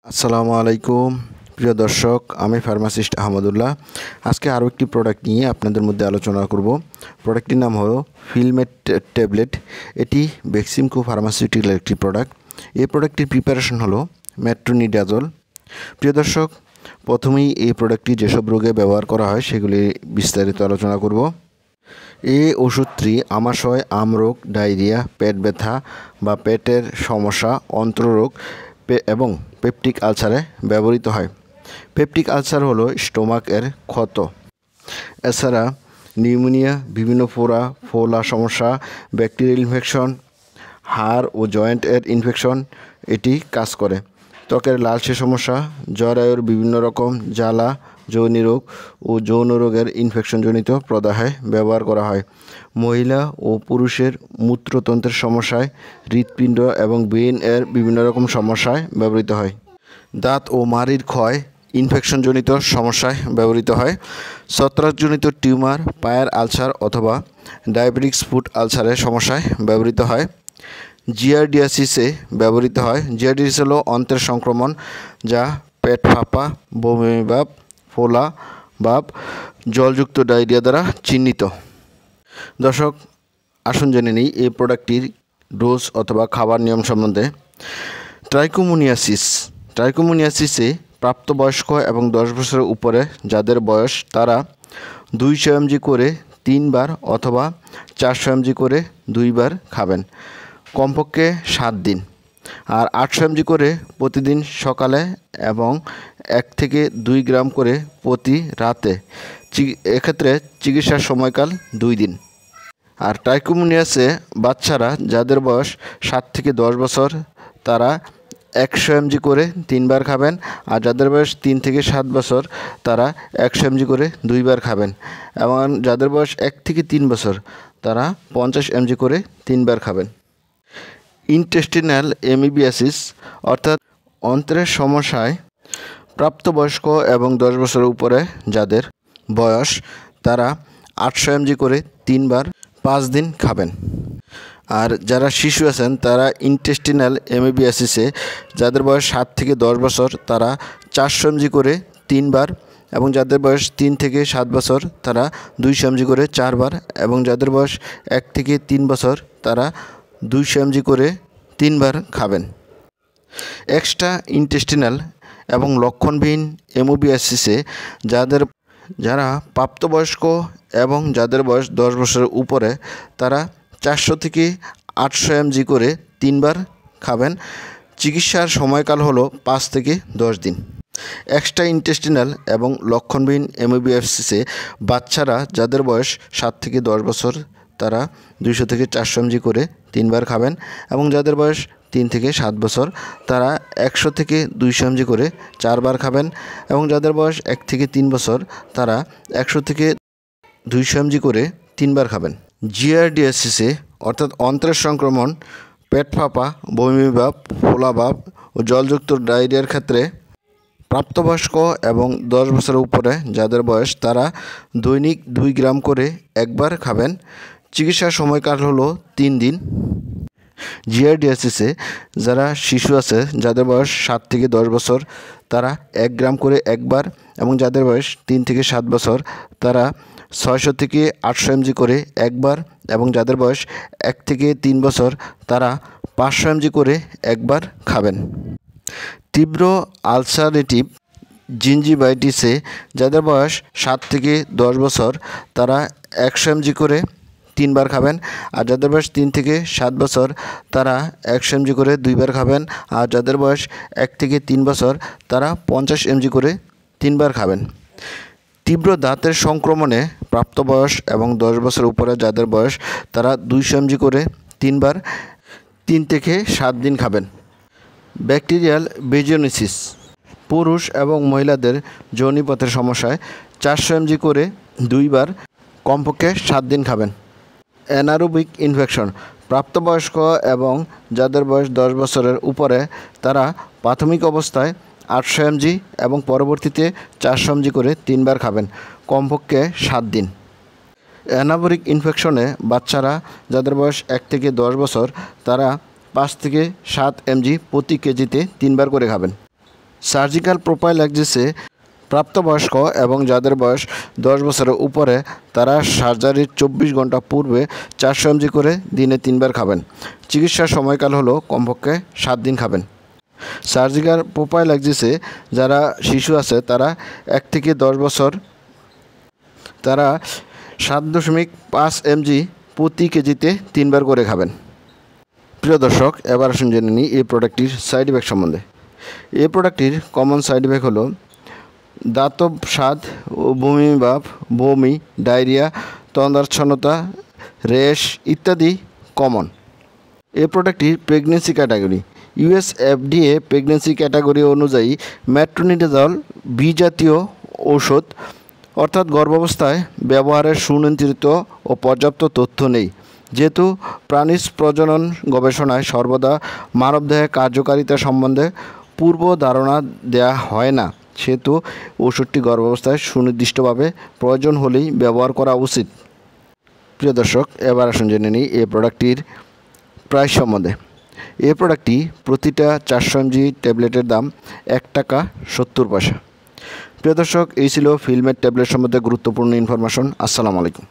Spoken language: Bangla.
আসসালামু আলাইকুম প্রিয় দর্শক, আমি ফার্মাসিস্ট আহমদুল্লাহ। আজকে আরও একটি প্রোডাক্ট নিয়ে আপনাদের মধ্যে আলোচনা করব। প্রোডাক্টটির নাম হলো ফিলমেট ট্যাবলেট। এটি বেক্সিমকো ফার্মাসিউটিক্যাল একটি প্রোডাক্ট। এই প্রোডাক্টটির প্রিপারেশন হলো মেট্রোনিডাজল। প্রিয় দর্শক, প্রথমেই এই প্রোডাক্টটি যেসব রোগে ব্যবহার করা হয় সেগুলি বিস্তারিত আলোচনা করব। এই ওষুধটি আমাশয়, আমরোগ, ডায়রিয়া, পেট ব্যথা বা পেটের সমস্যা, অন্ত্ররোগ এবং পেপটিক আলসারে ব্যবহৃত হয়। পেপটিক আলসার হলো স্টোমাকের ক্ষত। এছাড়া নিউমোনিয়া, বিভিন্ন ফোলা সমস্যা, ব্যাকটেরিয়াল ইনফেকশন, হাড় ও জয়েন্টের ইনফেকশন এটি কাজ করে। ত্বকের লালচে সমস্যা, জরায়ুর বিভিন্ন রকম জ্বালা, যৌনি রোগ ও যৌন রোগের ইনফেকশনজনিত প্রদাহে ব্যবহার করা হয়। মহিলা ও পুরুষের মূত্রতন্ত্রের সমস্যায়, হৃৎপিণ্ড এবং ব্রেন এর বিভিন্ন রকম সমস্যায় ব্যবহৃত হয়। দাঁত ও মাড়ির ক্ষয়, ইনফেকশনজনিত সমস্যায় ব্যবহৃত হয়। ছত্রাকজনিত টিউমার, পায়ের আলসার অথবা ডায়াবেটিক্স ফুট আলসারের সমস্যায় ব্যবহৃত হয়। জিয়ারডিয়াসিসে ব্যবহৃত হয়। জিয়ারডিয়াসিস হলো অন্ত্রের সংক্রমণ, যা পেট ফাঁপা, বমি ভাব, ফোলা ভাব, জলযুক্ত ডায়রিয়া দ্বারা চিহ্নিত। দর্শক, আসুন জেনে নিই এই প্রোডাক্টটির ডোজ অথবা খাবার নিয়ম সম্বন্ধে। ট্রাইকোমোনিয়াসিসে প্রাপ্তবয়স্ক এবং 10 বছরের উপরে যাদের বয়স, তারা 200 mg করে 3 বার অথবা 400 mg করে 2 বার খাবেন, কমপক্ষে 7 দিন। আর 800 mg করে প্রতিদিন সকালে এবং 1 থেকে 2 গ্রাম করে প্রতি রাতে। এক্ষেত্রে চিকিৎসার সময়কাল 2 দিন। আর ট্রাইকোমোনিয়াসে বাচ্চারা যাদের বয়স 7 থেকে 10 বছর, তারা 100 mg করে 3 বার খাবেন। আর যাদের বয়স 3 থেকে 7 বছর, তারা 100 mg করে 2 বার খাবেন। এবং যাদের বয়স 1 থেকে 3 বছর, তারা 50 mg করে 3 বার খাবেন। ইন্টেস্টিনাল অ্যামিবিয়াসিস অর্থাৎ অন্ত্রের সমস্যায় প্রাপ্তবয়স্ক এবং 10 বছরের উপরে যাদের বয়স, তারা 800 mg করে 3 বার 5 দিন খাবেন। আর যারা শিশু আছেন, তারা ইন্টেস্টিনাল অ্যামিবিয়াসিসে যাদের বয়স 7 থেকে 10 বছর, তারা 400 mg করে 3 বার। এবং যাদের বয়স 3 থেকে 7 বছর, তারা 200 mg করে 4 বার। এবং যাদের বয়স 1 থেকে 3 বছর, তারা 200 mg করে 3 বার খাবেন। এক্সট্রা ইন্টেস্টিনাল এবং লক্ষণবিহীন অ্যামিবিয়াসিসে যারা প্রাপ্তবয়স্ক এবং যাদের বয়স 10 বছরের উপরে, তারা 400 থেকে 800 mg করে 3 বার খাবেন। চিকিৎসার সময়কাল হলো 5 থেকে 10 দিন। এক্সট্রা ইন্টেস্টিনাল এবং লক্ষণবিহীন অ্যামিবিয়াসিসে বাচ্চারা যাদের বয়স 7 থেকে 10 বছর, তারা 200 থেকে 400 mg করে 3 বার খাবেন। এবং যাদের বয়স 3 থেকে 7 বছর, তারা 100 থেকে 200 mg করে 4 বার খাবেন। এবং যাদের বয়স 1 থেকে 3 বছর, তারা 100 থেকে 200 mg করে 3 বার খাবেন। জিয়ারডিয়াসিসে অর্থাৎ অন্ত্রের সংক্রমণ, পেট ফাঁপা, বমি ভাব, ফোলা ভাব ও জলযুক্ত ডায়রিয়ার ক্ষেত্রে প্রাপ্তবয়স্ক এবং 10 বছরের উপরে যাদের বয়স, তারা দৈনিক 2 গ্রাম করে 1 বার খাবেন। চিকিৎসার সময়কাল হলো 3 দিন। জিয়ারডিয়াসিসে যারা শিশু আছে, যাদের বয়স 7 থেকে 10 বছর, তারা 1 গ্রাম করে 1 বার। এবং যাদের বয়স 3 থেকে 7 বছর, তারা 600 থেকে 800 mg করে 1 বার। এবং যাদের বয়স 1 থেকে 3 বছর, তারা 500 mg করে 1 বার খাবেন। তীব্র আলসারেটিভ জিঞ্জিভাইটিসে যাদের বয়স 7 থেকে 10 বছর, তারা 100 mg করে 3 বার খাবেন। আর যাদের বয়স 3 থেকে 7 বছর, তারা 100 mg করে 2 বার খাবেন। আর যাদের বয়স 1 থেকে 3 বছর, তারা 50 mg করে 3 বার খাবেন। তীব্র দাঁতের সংক্রমণে প্রাপ্তবয়স এবং 10 বছর উপরে যাদের বয়স, তারা 200 mg করে 3 বার 3 থেকে 7 দিন খাবেন। ব্যাকটেরিয়াল ভেজিনোসিস পুরুষ এবং মহিলাদের যৌনিপথের সমস্যায় 400 mg করে 2 বার, কমপক্ষে 7 দিন খাবেন। অ্যানারোবিক ইনফেকশন প্রাপ্তবয়স্ক এবং যাদের বয়স 10 বছরের উপরে, তারা প্রাথমিক অবস্থায় 800 mg এবং পরবর্তীতে 400 mg করে 3 বার খাবেন, কমপক্ষে 7 দিন। অ্যানাবরিক ইনফেকশনে বাচ্চারা যাদের বয়স 1 থেকে 10 বছর, তারা 5 থেকে 7 mg প্রতি কেজিতে 3 বার করে খাবেন। সার্জিক্যাল প্রোফাইল্যাক্সিসে প্রাপ্তবয়স্ক এবং যাদের বয়স 10 বছরের উপরে তারা সার্জারির 24 ঘন্টা পূর্বে 400 mg করে দিনে 3 বার খাবেন। চিকিৎসার সময়কাল হলো কমপক্ষে 7 দিন খাবেন। সার্জিক্যাল প্রোফাইল্যাক্সিসে যারা শিশু আছে তারা 1 থেকে 10 বছর তারা 7.5 mg প্রতি কেজিতে 3 বার করে খাবেন। প্রিয় দর্শক, এবার আসুন জেনে নিই এই প্রোডাক্টটির সাইড ইফেক্ট সম্বন্ধে। এই প্রোডাক্টটির কমন সাইড ইফেক্ট হলো দাতব স্বাদ ও বমিভাব, বমি, ডায়রিয়া, তন্দ্রাচ্ছন্নতা, র্যাশ ইত্যাদি কমন। এই প্রোডাক্টটির pregnancy category US FDA pregnancy category অনুযায়ী মেট্রোনিডাজল বি জাতীয় ঔষধ, অর্থাৎ গর্ভাবস্থায় ব্যবহারের সুনিয়ন্ত্রিত ও পর্যাপ্ত তথ্য নেই। যেহেতু প্রাণীজ প্রজনন গবেষণায় সর্বদা মানবদেহে কার্যকারিতা সম্বন্ধে পূর্ব ধারণা দেয়া হয় না, সেহেতু ওষুধটি গর্ভাবস্থায় সুনির্দিষ্টভাবে প্রয়োজন হলেই ব্যবহার করা উচিত। প্রিয় দর্শক, এবার আসুন জেনে নিই এই প্রোডাক্টটির প্রাইস সম্বন্ধে। এই প্রোডাক্টটি প্রতিটা 400 mg ট্যাবলেটের দাম 1 টাকা 70 পয়সা। প্রিয় দর্শক, এই ছিল ফিলমেট ট্যাবলেট সম্বন্ধে গুরুত্বপূর্ণ ইনফরমেশন। আসসালামু আলাইকুম।